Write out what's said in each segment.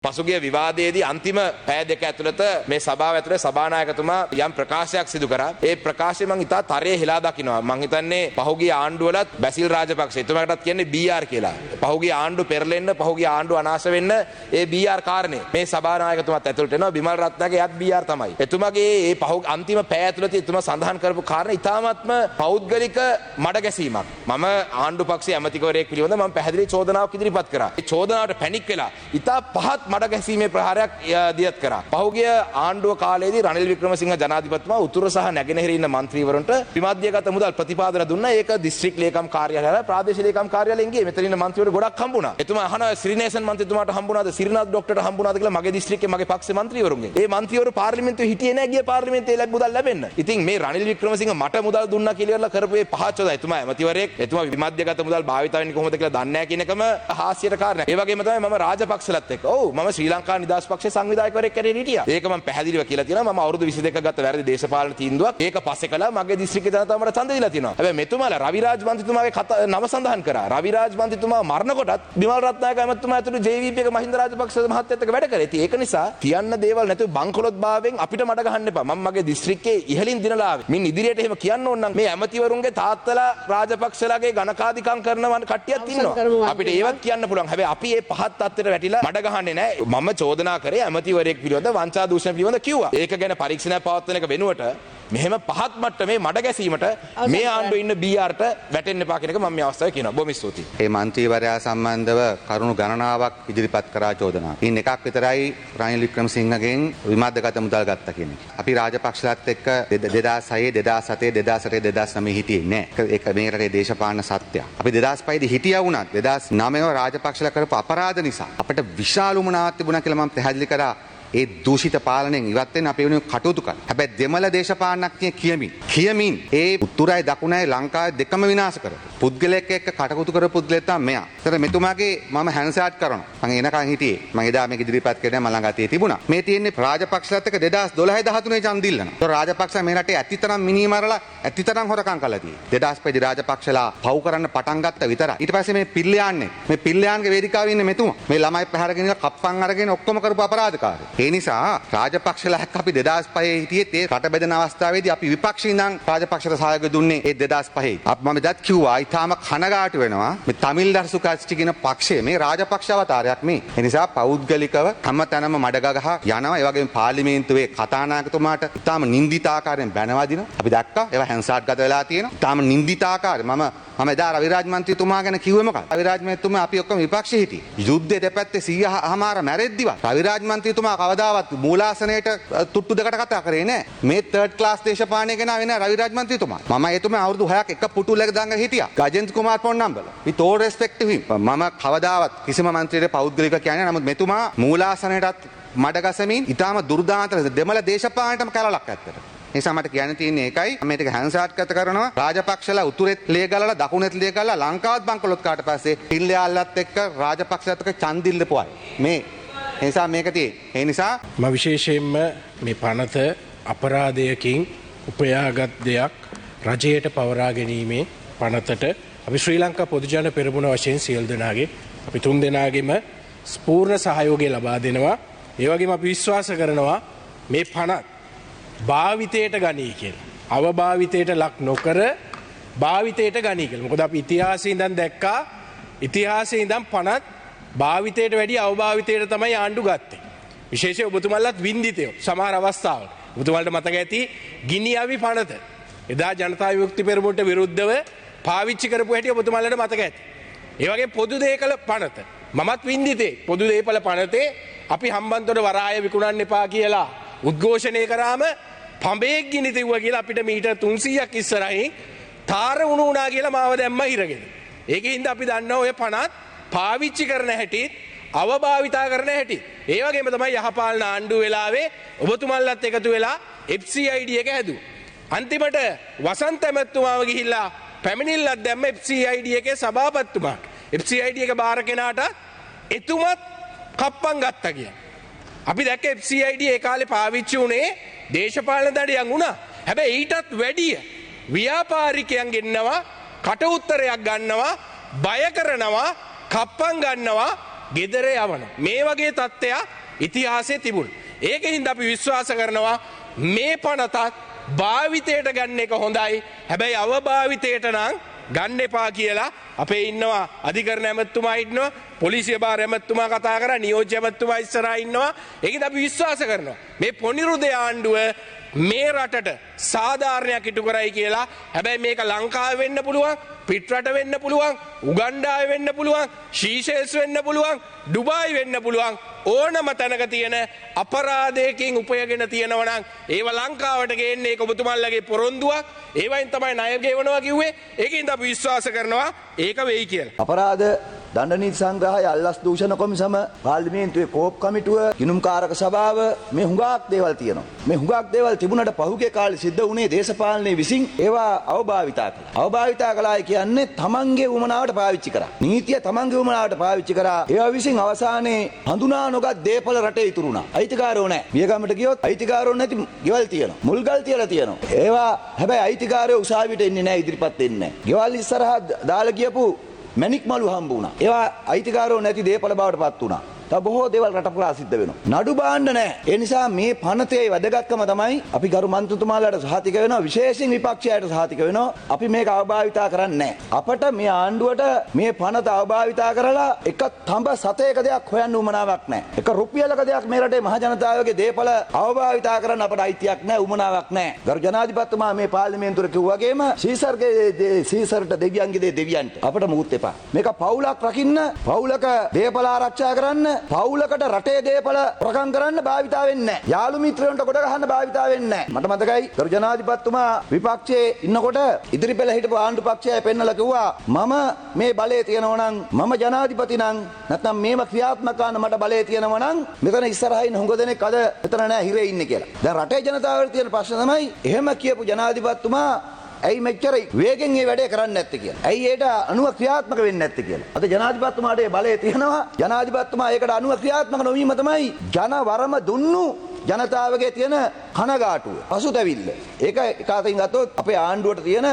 පසුගිය විවාදයේදී අන්තිම පැය දෙක ඇතුළත මේ සභාව ඇතුළේ සභානායකතුමා යම් ප්‍රකාශයක් සිදු කරා. ඒ ප්‍රකාශය මම ඉතා තරයේ හෙලා දකිනවා. මම හිතන්නේ පහුගිය ආණ්ඩුවලත් බැසිල් රාජපක්ෂ එතුමාටත් කියන්නේ BR කියලා. පහුගිය ආණ්ඩු පෙරලෙන්න, පහුගිය ආණ්ඩු අනාශ වෙන්න ඒ BR කාරණේ. මේ සභානායකතුමාත් ඇතුළට එනවා. බිමල් රත්නාගේ යත් BR තමයි. එතුමාගේ ඒ අන්තිම පැය ඇතුළත එතුමා සඳහන් කරපු කාරණේ ඉතාමත්ම පෞද්ගලික මඩ ගැසීමක්. මම ආණ්ඩු පක්ෂයේ ඇමතිවරයෙක් පිළිබඳව මම පැහැදිලි චෝදනාවක් ඉදිරිපත් කරා. ඒ චෝදනාවට පැනික් වෙලා ඉතා පහත් මඩ ගැසීමේ ප්‍රහාරයක් දියත් කරා. පහුගිය ආණ්ඩුව කාලයේදී රනිල් වික්‍රමසිංහ ජනාධිපතිතුමා උතුර සහ නැගෙනහිර ඉන්න മന്ത്രിවරුන්ට විමධ්‍යගත මුදල් ප්‍රතිපාදන දුන්නා. ඒක දිස්ත්‍රික් ලේකම් කාර්යාලය, ප්‍රාදේශීය ලේකම් කාර්යාලයෙන් ගියේ. මෙතන ඉන්න മന്ത്രിවරු ගොඩක් හම්බුණා. එතුමා අහනවා සිරිනේසන් മന്ത്രിතුමාට හම්බුණාද, සිරිනාත් ડોක්ටර්ට හම්බුණාද කියලා මගේ දිස්ත්‍රික්කේ මගේ පක්ෂේ മന്ത്രിවරුන්ගෙන්. ඒ മന്ത്രിවරු පාර්ලිමේන්තුවේ හිටියේ නැහැ ගිය පාර්ලිමේන්තුවේ මුදල් ලැබෙන්න. ඉතින් මේ රනිල් වික්‍රමසිංහ මට මුදල් දුන්නා කියලා කරපු මේ පහචොද එතුමා ඇමතිවරයෙක්, එතුමා විමධ්‍යගත මුදල් භාවිත වෙන්නේ කොහොමද කියලා දන්නේ නැහැ කියන එකම හාස්‍යයට කාරණයක්. ඒ වගේම තමයි මම රාජපක්ෂලත් එක්ක. ඔව් මම ශ්‍රී ලංකා නිදහස් පක්ෂයේ සංවිධායකවරයෙක් කැරේ හිටියා. ඒක මම පැහැදිලිව කියලා තියෙනවා. මම අවුරුදු 22ක ගත වැරදි දේශපාලන තීන්දුවක්. ඒක පස්සේ කළා මගේ දිස්ත්‍රික්කේ ජනතාව මට ඡන්ද දීලා තියෙනවා. හැබැයි මෙතුමාලා රවිරාජ් මන්ත්‍රීතුමාගේ නම සඳහන් කරා. රවිරාජ් මන්ත්‍රීතුමා මරණ කොටත් බිමල් රත්නායක ඇමතිතුමා ඇතුළු JVP එක මහින්ද රාජපක්ෂ මහත්තයත් එක්ක වැඩ කරේ. ඉතින් ඒක නිසා කියන්න දේවල් නැතුව බංකොලොත් භාවයෙන් අපිට මඩ ගහන්න එපා. මම මගේ දිස්ත්‍රික්කේ ඉහළින් දිනලා ආවේ. මින් ඉදිරියට එහෙම කියන්න ඕන නම් මේ ඇමතිවරුන්ගේ තාත්තලා රාජපක්ෂලාගේ ගණකාධිකම් කරන කට්ටියක් ඉන්නවා. අපිට ඒවත් කියන්න පුළුවන්. හැබැයි අපි මේ පහත් තත්ත්වයට වැටිලා මඩ ගහන්නේ නැහැ. මම චෝදනා කරේ ඇමතිවරයෙක් පිළිබඳ වංචා දූෂණ පිළිබඳ කිව්වා. ඒක ගැන පරීක්ෂණයක් පවත්වන එක වෙනුවට මෙහෙම පහත් මට්ටමේ මඩ ගැසීමට මේ ආණ්ඩුවේ ඉන්න BRට වැටෙන්න එපා කියන එක මම මේ අවස්ථාවේ කියනවා. බොහොම ස්තුතියි. මේ മന്ത്രിවරයා සම්බන්ධව කරුණු ගණනාවක් ඉදිරිපත් කරා චෝදනා. ඉන් එකක් විතරයි රනිල් වික්‍රමසිංහගෙන් විමධ්‍යගත මුදල් ගත්තා කියන එක. අපි රාජපක්ෂලත් එක්ක 2006 2007 2008 2009 හිටියේ නෑ. ඒක මේ රටේ දේශපාලන සත්‍යයක්. අපි 2005 දී හිටියා වුණත් 2009 රාජපක්ෂලා කරපු අපරාධ නිසා අපිට විශාල උමනාවක් තිබුණා කියලා මම පැහැදිලි කරා. ඒ දූෂිත පාලනයෙන් ඉවත් වෙන්න අපි වෙනුවෙන් කටයුතු කරා. හැබැයි දෙමළ දේශපාලනඥයෙක් කියමින් ඒ උතුරයි දකුණයි ලංකාවේ දෙකම විනාශ කරපු පුද්ගලයෙක් එක්ක කටයුතු කරපු පුද්ගලයෙක් තමයි මෙයා. ඒතර මෙතුමාගේ මම හැන්සාට් කරනවා. මම එනකන් හිටියේ. මම එදා මේක ඉදිරිපත් කරේ මම ළඟ අතේ තිබුණා. මේ තියෙන්නේ රාජපක්ෂලත් එක්ක 2012 13 ඡන්ද ඉල්ලනවා. ඒතර රාජපක්ෂ මේ රටේ ඇතිතරම් මිනී මරලා ඇතිතරම් හොරකම් කළා තියෙන්නේ. 2005 රාජපක්ෂලා පව් කරන්න පටන් ගත්ත විතරයි. ඊට පස්සේ මේ පිල්ලයාන්ගේ වේදිකාවේ ඉන්නේ මෙතුමා. මේ ළමයි පැහැරගෙන කප්පන් අරගෙන ඔක්කොම කරපු අපරාධකාරයෝ. ඒ නිසා රාජපක්ෂලා එක්ක අපි 2005 හිටියේ ඒ රට බෙදෙන අවස්ථාවේදී අපි විපක්ෂේ ඉඳන් රාජපක්ෂට සහයෝගය දුන්නේ ඒ 2005. මම දැත් කිව්වා ඊටාම කනගාටු වෙනවා මේ තමිල් දර්ශු කච්චි කියන පක්ෂයේ මේ රාජපක්ෂ අවතාරයක් මේ. ඒ නිසා පෞද්ගලිකව හැමතැනම මඩගගහ යනවා. ඒ වගේම පාර්ලිමේන්තුවේ කතානායකතුමාට ඊටාම නින්දිත ආකාරයෙන් බැනවදිනවා. අපි දැක්කා ඒවා හැන්සාට් ගත වෙලා තියෙනවා. ඊටාම නින්දිත ආකාරයෙන් මම එදා රවිරාජ් මන්ත්‍රීතුමා ගැන කිව්වේ මොකක්ද? රවිරාජ් මන්ත්‍රීතුමා අපි ඔක්කොම විපක්ෂේ හිටියේ. යුද්ධයේ දෙපැත්තේ 100මාර මැරෙද්දිවත් රවිරාජ් මන්ත්‍රීතුමා කවදාවත් මූලාසනයේට තුට්ටු දෙකට කතා කරේ නෑ. මේ තර්ඩ් ක්ලාස් දේශපාලනය ගැන වෙන රවිරාජ් මන්ත්‍රීතුමා. මම එතුමා අවුරුදු 6ක් එක පුටුලක දාගෙන හිටියා. Gajendra Kumar පොන්නම්බල. we told respect to him. මම කවදාවත් කිසිම මන්ත්‍රීට පෞද්ගලික කියන්නේ නමුත් මෙතුමා මූලාසනයටත් මඩගසමින් ඊටාම දුර්දාන්ත දෙමළ දේශපාලනයටම කලලක් ඇත්තට. නිසා මට කියන්න තියෙන්නේ ඒකයි. මම මේක හැන්සාට් කරනවා. රාජපක්ෂලා උතුරෙත් ලේ ගලලා දකුණෙත් ලේ ගලලා ලංකාවත් බංකොලොත් කාට පස්සේ පිල්ලයාල්ලත් එක්ක රාජපක්ෂලත් එක්ක ඡන්දිල්ල පොයි. මේ නිසා මේක තියෙන්නේ. ඒ නිසා මම විශේෂයෙන්ම මේ පනත අපරාධයකින් උපයාගත් දෙයක් රජයට පවරා ගැනීමේ පනතට අපි ශ්‍රී ලංකා පොදුජන පෙරමුණ වශයෙන් සියලු දෙනාගේ අපි තුන් දෙනාගේම පූර්ණ සහයෝගය ලබා දෙනවා. ඒ වගේම අපි විශ්වාස කරනවා මේ පනත් භාවිතයට ගනී කියලා. අවභාවිතයට ලක් නොකර භාවිතයට ගනී කියලා. මොකද අපි ඉතිහාසයේ ඉඳන් දැක්කා ඉතිහාසයේ ඉඳන් පනත් භාවිතයට වැඩි අවභාවිතයට තමයි ආණ්ඩු ගත්තේ. විශේෂයෙන් ඔබතුමන්ලත් වින්දිතය සමහර අවස්ථාවල. ඔබතුමන්ට මතක ඇති ගිනි අවි පනත. එදා ජනතා විමුක්ති පෙරමුණට විරුද්ධව පාවිච්චි කරපු හැටි ඔබතුමන්ලට මතක ඇති. ඒ වගේ පොදු දේකල පනත. මමත් වින්දිතේ පොදු දේපල පනතේ අපි හම්බන්තොට වරාය විකුණන්න එපා කියලා උද්ඝෝෂණය කරාම පඹේක් ගිනි තිව්වා කියලා අපිට මීටර් 300ක් ඉස්සරහින් තාර වුණු වුණා කියලා මාව දැම්ම හිරගෙන. ඒකෙන් අපි දන්නවා ඔය පනත් පාවිච්චි කරන හැටිත් අවභාවිතා කරන හැටි. ඒ වගේම තමයි යහපාලන ආණ්ඩුව වෙලාවේ ඔබතුමන්ලත් එකතු වෙලා FCID එක හැදුවා. අන්තිමට වසන්ත ඇමතුමාව ගිහිල්ලා පැමිණිල්ලක් දැම්ම FCID එකේ සභාපතිතුමාට. FCID එක බාර කෙනාට එතුමත් කප්පම් ගත්තා කියලා. අපි දැක්ක FCID ඒ කාලේ පාවිච්චි වුණේ දේශපාලන දඩයන් වුණා. හැබැයි ඊටත් වැඩිය ව්‍යාපාරිකයන් ගෙන්නවා, කට උත්තරයක් ගන්නවා, බය කරනවා, කප්පම් ගන්නවා, ගෙදර යවන මේ වගේ තත්ත්වයක් ඉතිහාසයේ තිබුණා. ඒකෙන් අපි විශ්වාස කරනවා මේ පනතත් භාවිතයට ගන්න එක හොඳයි. හැබැයි අවභාවිතයට නම් ගන්න එපා කියලා අපේ ඉන්නවා අධිකරණ ඇමතුමා ඉන්නවා, පොලිසිය භාර ඇමතුමා කතා කරා, නියෝජ්‍ය ඇමතුමා ඉස්සරහා ඉන්නවා. ඒකද අපි විශ්වාස කරනවා මේ පොනිරුදේ ආණ්ඩුව මේ රටට සාධාරණයක් ඉටු කරයි කියලා. හැබැයි මේක ලංකාවේ වෙන්න පුළුවන්, පිටරට වෙන්න පුළුවන්, උගන්ඩාවේ වෙන්න පුළුවන්, ශීෂෙල්ස් වෙන්න පුළුවන්, ඩුබායි වෙන්න පුළුවන්. ඕනම තැනක තියෙන අපරාධයකින් උපයගෙන තියෙනවා නම් ඒව ලංකාවට ගේන්නේ ඒක ඔබතුමාලගේ පොරොන්දුවක්. ඒවයින් තමයි ණය ගෙවනවා කිව්වේ. ඒකින්ද අපි විශ්වාස කරනවා ඒක වෙයි කියලා. අපරාධ දණ්ඩ නීති සංග්‍රහය, අල්ලස් දූෂණ කොමිසම, පාර්ලිමේන්තුවේ කෝප් කමිටුව, ගිණුම්කාරක සභාව, මේ හුඟක් දේවල් තියෙනවා. මේ හුඟක් දේවල් තිබුණට පහුගිය කාලේ සිද්ධ වුණේ දේශපාලනයේ විසින් ඒවා අවභාවිතා කළා. අවභාවිතා කළායි කියන්නේ තමන්ගේ උමනාවට පාවිච්චි කරා. නීතිය තමන්ගේ උමනාවට පාවිච්චි කරා. ඒවා විසින් අවසානයේ හඳුනා නොගත් දේපල රටේ ඉතුරු වුණා. අයිතිකාරෝ නැහැ. මියගමට ගියොත් අයිතිකාරෝ නැති ගෙවල් තියෙනවා. මුල්ගල් තියලා තියෙනවා. ඒවා හැබැයි අයිතිකාරයෝ උසාවියට එන්නේ නැහැ, ඉදිරිපත් වෙන්නේ නැහැ. ගෙවල් ඉස්සරහා දාලා ගියපු මැණික් මලු හම්බ වුණා. ඒවා අයිතිකාරෝ නැති දේපල බවට පත් වුණා. තව බොහෝ දේවල් රට පුරා සිද්ධ වෙනවා. නඩු බාණ්ඩ නැහැ. ඒ නිසා මේ පනතේ වැදගත්කම තමයි අපි ගරු මන්ත්‍රීතුමාලාට සහතික වෙනවා, විශේෂයෙන් විපක්ෂයට සහතික වෙනවා. අපි මේක අවභාවිතා කරන්නේ නැහැ. අපට මේ ආණ්ඩුවට මේ පනත අවභාවිතා කරලා එක තඹ සතේක දෙයක් හොයන්න උවමනාවක් නැහැ. එක රුපියලක දෙයක් මේ රටේ මහ ජනතාවගේ දේපල අවභාවිතා කරන්න අපට අයිතියක් නැහැ, උවමනාවක් නැහැ. ගරු ජනාධිපතිතුමා මේ පාර්ලිමේන්තුවේ කිව්වාගේම සීසර්ට දෙවියන්ගේ දේ දෙවියන්ට අපට මුකුත් එපා. මේක පවුලක් රකින්න, පවුලක දේපල ආරක්ෂා කරන්න, පවුලකට රටේ දේපල ප්‍රකම් කරන්න භාවිතා වෙන්නේ නැහැ. යාළු මිත්‍රයන්ට කොට ගහන්න භාවිතා වෙන්නේ නැහැ. මට මතකයි ගරු ජනාධිපතිතුමා විපක්ෂයේ ඉන්නකොට ඉදිරිපෙළ හිටපු ආණ්ඩු පක්ෂය පෙන්නලා කිව්වා මම මේ බලය තියනවා නම්, මම ජනාධිපති නම්, නැත්නම් මේව ක්‍රියාත්මක කරන්න මට බලය තියනවා නම් මෙතන ඉස්සරහින් හුඟ දෙනෙක් අද මෙතන නැහැ, හිරේ ඉන්නේ කියලා. දැන් රටේ ජනතාවට තියෙන ප්‍රශ්න තමයි එහෙම කියපු ජනාධිපතිතුමා ඇයි මෙච්චර වේගෙන් මේ වැඩේ කරන්නේ නැත්තේ කියලා. ඇයි ඒට අනුව ක්‍රියාත්මක වෙන්නේ නැත්තේ කියලා. අද ජනාධිපතිතුමාට මේ බලය තියෙනවා. ජනාධිපතිතුමා ඒකට අනුව ක්‍රියාත්මක නොවීම තමයි ජනවරම දුන්නු ජනතාවගේ තියෙන කනගාටුව, පසුතැවිල්ල. ඒක එක අතින් ගත්තොත් අපේ ආණ්ඩුවට තියෙන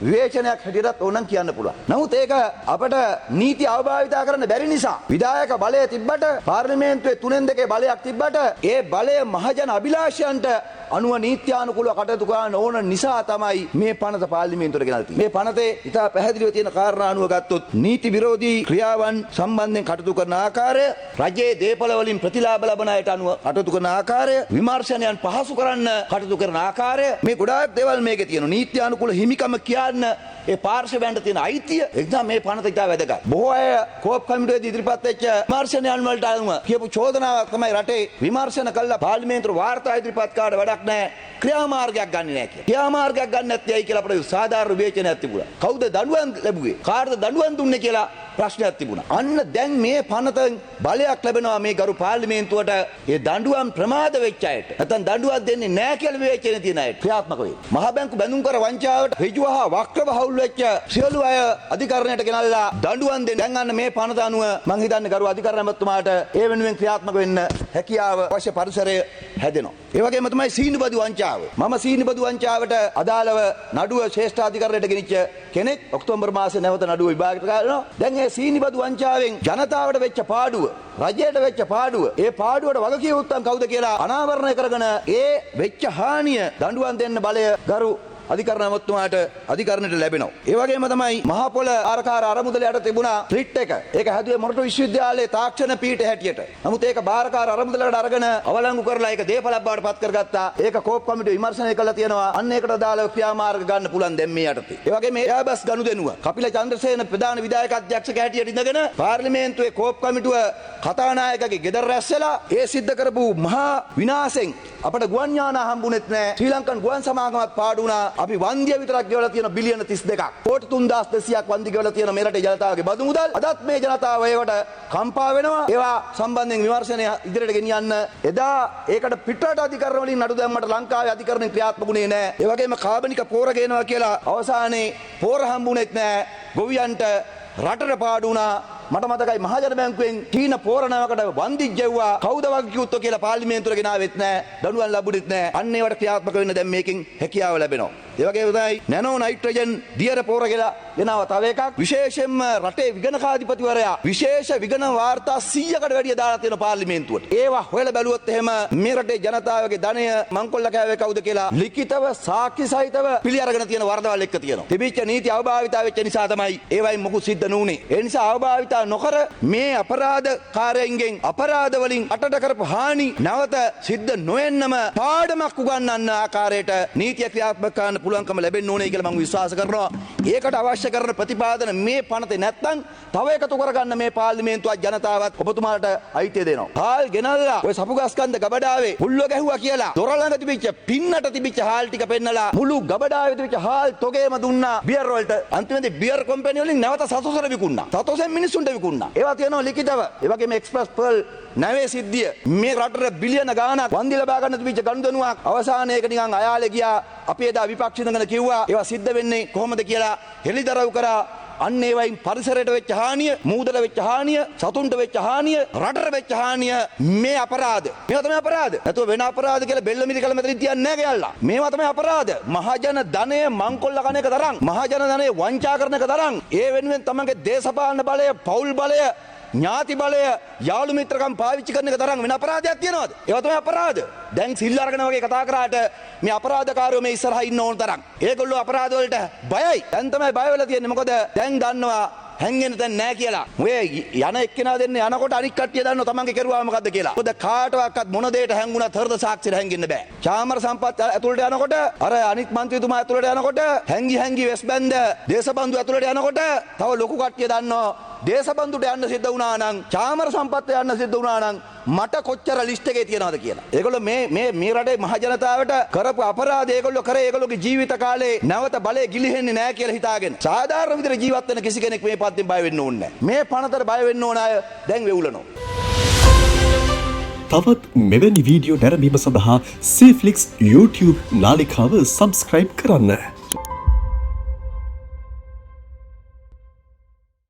විවේචනයක් හැටියටත් ඕනනම් කියන්න පුළුවන්. නමුත් ඒක අපට නීති අවභාවිතා කරන්න බැරි නිසා, විධායක බලය තිබ්බට, පාර්ලිමේන්තුවේ 3/2 බලයක් තිබ්බට, ඒ බලය මහජන අභිලාෂයන්ට අනුව නීත්‍යානුකූලව කටයුතු කරන්න ඕන නිසා තමයි මේ පනත පාර්ලිමේන්තුවට ගෙනල්ලා තියෙන්නේ. මේ පනතේ ඉතා පැහැදිලිව තියෙන කාරණා අනුව ගත්තොත් නීති විරෝධී ක්‍රියාවන් සම්බන්ධයෙන් කටයුතු කරන ආකාරය, රජයේ දේපල වලින් ප්‍රතිලාභ ලබන අයට අනුව කටයුතු කරන ආකාරය, විමර්ශනයන් පහසු කරන්න කටයුතු කරන ආකාරය, මේ ගොඩාක් දේවල් මේකේ තියෙනවා. නීත්‍යානුකූල හිමිකම කියන්න ඒ පාර්ශවයන්ට තියෙන අයිතිය එක්දා මේ පනත ඉතා වැදගත්. බොහෝ අය කෝප් කමිටුවේදී ඉදිරිපත් වෙච්ච විමර්ශනයන් වලට අනුව කියපු චෝදනාවක් තමයි රටේ විමර්ශන කළා පාර්ලිමේන්තුව වාර්තා ඉදිරිපත් කාට වැඩක් නැහැ, ක්‍රියාමාර්ගයක් ගන්නෙ නැහැ කියලා. ක්‍රියාමාර්ගයක් ගන්න නැත්තේ ඇයි කියලා අපිට සාධාරණ විවේචනයක් තිබුණා. කවුද දඬුවම් ලැබුවේ? කාටද දඬුවම් දුන්නේ කියලා ප්‍රශ්නයක් තිබුණා. අන්න දැන් මේ පනතෙන් බලයක් ලැබෙනවා මේ ගරු පාර්ලිමේන්තුවට. ඒ දඬුවම් ප්‍රමාද වෙච්ච අයට, නැත්නම් දඬුවම් දෙන්නේ නැහැ කියලා විවේචනය තියෙන අයට ක්‍රියාත්මක වේ. මහ බැංකු බැඳුම් කර වංචාවට ඍජුව හා වක්‍රව හවුල් වෙච්ච සියලු අය අධිකරණයට ගෙනල්ලා දඬුවම් දෙන්න. දැන් අන්න මේ පනත අනුව මං හිතන්නේ ගරු අධිකරණ ඇමතුමාට ඒ වෙනුවෙන් ක්‍රියාත්මක වෙන්න හැකියාව, අවශ්‍ය පරිසරය හැදෙනවා. ඒ වගේම තමයි සීනිබදු වංචාව. මම සීනිබදු වංචාවට අදාළව නඩුව ශ්‍රේෂ්ඨ අධිකරණයට ගෙනිච්ච කෙනෙක්. ඔක්තෝබර් මාසේ නැවත නඩුව විභාගයට ගන්නවා. දැන් මේ සීනිබදු වංචාවෙන් ජනතාවට වෙච්ච පාඩුව, රජයට වෙච්ච පාඩුව, ඒ පාඩුවට වගකිය යුත්තන් කවුද කියලා අනාවරණය කරගෙන ඒ වෙච්ච හානිය දඬුවම් දෙන්න බලය ගරු අධිකරණ ඇමතුමාට අධිකරණයට ලැබෙනවා. ඒ වගේම තමයි මහ පොළ ආරකාර අරමුදලයට තිබුණා රිට් එක. ඒක හැදුවේ මොරටු විශ්වවිද්‍යාලයේ තාක්ෂණ පීඨය හැටියට. නමුත් ඒක බාරකාර අරමුදලට අරගෙන අවලංගු කරලා ඒක දේපලක් බවට පත් කරගත්තා. ඒක කෝප් කමිටුව විමර්ශනය කළා තියෙනවා. අන්න ඒකට අදාළව ක්‍රියාමාර්ග ගන්න පුළුවන් දැන් මේ යටතේ. ඒ වගේම එයාබස් ගනුදෙනුව කපිල චන්ද්‍රසේන ප්‍රධාන විධායක අධ්‍යක්ෂක හැටියට ඉඳගෙන පාර්ලිමේන්තුවේ කෝප් කමිටුව කතානායකගේ ගෙදර රැස්සලා ඒ සිද්ධ කරපු මහා විනාශෙන් අපට ගුවන් යානා හම්බුනේත් නැහැ. ශ්‍රී ලංකන් ගුවන් සමාගමත් පාඩු වුණා. අපි වන්දිය විතරක් ගෙවලා තියෙන බිලියන 32ක්. කෝටි 3200ක් වන්දි ගෙවලා තියෙන මේ රටේ ජනතාවගේ බදු මුදල්. අදත් මේ ජනතාව ඒවට කම්පා වෙනවා. ඒවා සම්බන්ධයෙන් විමර්ශනය ඉදිරියට ගෙනියන්න එදා ඒකට පිටරට අධිකරණ වලින් නඩු දැම්මට ලංකාවේ අධිකරණ ක්‍රියාත්මකුනේ නැහැ. ඒ වගේම කාබනික පෝර ගේනවා කියලා අවසානයේ පෝර හම්බුනේත් නැහැ. ගොවියන්ට රටට පාඩු වුණා. මට මතකයි මහජන බැංකුවෙන් චීන පෝරණයකට වන්දි ගෙව්වා කවුද වගේ කිව්වොත් කියලා පාර්ලිමේන්තුවට ගෙනාවෙත් නැහැ. දඬුවම් ලැබුණෙත් නැහැ. අන්න ඒවට ක්‍රියාත්මක වෙන්න දැන් මේකෙන් හැකියාව ලැබෙනවා. ඒ වගේම තමයි නැනෝ නයිට්‍රජන් දියර පෝර කියලා ගෙනාවා තව එකක්. විශේෂයෙන්ම රටේ විගණකාධිපතිවරයා විශේෂ විගණන වාර්තා 100කට වැඩිය දාලා තියෙන පාර්ලිමේන්තුවට. ඒවා හොයලා බැලුවොත් එහෙම මේ රටේ ජනතාවගේ ධනය මංකොල්ල කෑවේ කවුද කියලා ලිඛිතව සාක්ෂි සහිතව පිළි අරගෙන තියෙන වරදවල් එක්ක තියෙනවා. තිබිච්ච නීති අවභාවිතා වෙච්ච නිසා තමයි ඒවයින් මොකුත් සිද්ධ නුනේ. ඒ නිසා අවභාවිතා නොකර මේ අපරාධකාරයන්ගෙන් අපරාධ වලින් අටට කරපු හානි නැවත සිද්ධ නොවෙන්නම පාඩමක් උගන්වන්න ආකාරයට නීතිය ක්‍රියාත්මක කරන්න පුළුවන්කම ලැබෙන්න ඕනේ කියලා මම විශ්වාස කරනවා. ඒකට අවශ්‍ය කරන ප්‍රතිපාදන මේ පනතේ නැත්තම් තව එකතු කරගන්න මේ පාර්ලිමේන්තුවත් ජනතාවත් ඔබතුමාලට අයිතිය දෙනවා. හාල් ගෙනල්ලා ඔය සපුගස්කන්ධ ගබඩාවේ පුල්ල ගැහුවා කියලා දොර ළඟ තිබිච්ච පින්නට තිබිච්ච හාල් ටික පෙන්නලා මුළු ගබඩාවේ තිබිච්ච හාල් තොගේම දුන්නා බියර් වලට. අන්තිමේදී බියර් කම්පැනි වලින් නැවත සතොසර විකුණා. සතොසෙන් මිනිස්සුන්ට විකුණා. ඒවා තියෙනවා ලිඛිතව. ඒ වගේම එක්ස්ප්‍රස් පර්ල් නැවේ සිද්ධිය මේ රටට බිලියන ගාණක් වන්දි ලබා ගන්න තිබිච්ච ගනුදෙනුවක් අවසානයේක නිකන් අයාලේ ගියා. අපි එදා විපක්ෂ ඉඳගෙන කිව්වා ඒවා සිද්ධ වෙන්නේ කොහොමද කියලා හෙළිදරව් කරා. අන්න ඒවයින් පරිසරයට වෙච්ච හානිය, මූදට වෙච්ච හානිය, සතුන්ට වෙච්ච හානිය, රටට වෙච්ච හානිය මේ අපරාධ. මේවා තමයි අපරාධ. නැතුව වෙන අපරාධ කියලා බෙල්ල මිදි කළ මෙතනින් තියන්නේ නැහැ කියලා. මේවා තමයි අපරාධ. මහජන ධනය මංකොල්ල කන එක තරම්, මහජන ධනය වංචා කරන එක තරම්, ඒ වෙනුවෙන් තමන්ගේ දේශපාලන බලය, පෞල් බලය, ඥාති බලය, යාළු මිත්‍රකම් පාවිච්චි කරන එක තරම් වෙන අපරාධයක් තියනවද? ඒවා තමයි අපරාධ. දැන් සිල් අරගෙන වගේ කතා කරාට මේ අපරාධකාරයෝ මේ ඉස්සරහා ඉන්න ඕන තරම්. ඒගොල්ලෝ අපරාධ වලට බයයි. දැන් තමයි බය වෙලා තියෙන්නේ. මොකද දැන් දන්නවා හැංගෙන තැන් නෑ කියලා. ඔය යන එක්කෙනා දෙන්නේ යනකොට අනික් කට්ටිය දන්නවා තමන්ගේ කෙරුවා මොකද්ද කියලා. මොකද කාටවත් මොන දෙයකට හැංගුණත් හෘද සාක්ෂියට හැංගෙන්න බෑ. චාමර සම්පත් ඇතුළට යනකොට අර අනික් മന്ത്രിතුමා ඇතුළට යනකොට හැංගි වෙස් බැන්ද දේශබන්දු ඇතුළට යනකොට තව ලොකු කට්ටිය දන්නවා දේශබන්දුට යන්න සිද්ධ වුණා නම් චාමර සම්පත් යන්න සිද්ධ වුණා නම් මට කොච්චර ලිස්ට් එකේ තියනවද කියලා. ඒගොල්ලෝ මේ රටේ මහ ජනතාවට කරපු අපරාධ ඒගොල්ලෝ කරේ ඒගොල්ලෝගේ ජීවිත කාලේ නැවත බලය ගිලිහෙන්නේ නැහැ කියලා හිතාගෙන. සාධාරණ විදිහට ජීවත් වෙන කිසි කෙනෙක් මේ පද්දෙන් බය වෙන්න ඕනේ නැහැ. මේ පනතට බය වෙන්න ඕන අය දැන් වෙවුලනවා. තවත් මෙවැනි වීඩියෝ නැරඹීම සඳහා Cflix YouTube නාලිකාව සබස්ක්‍රයිබ් කරන්න.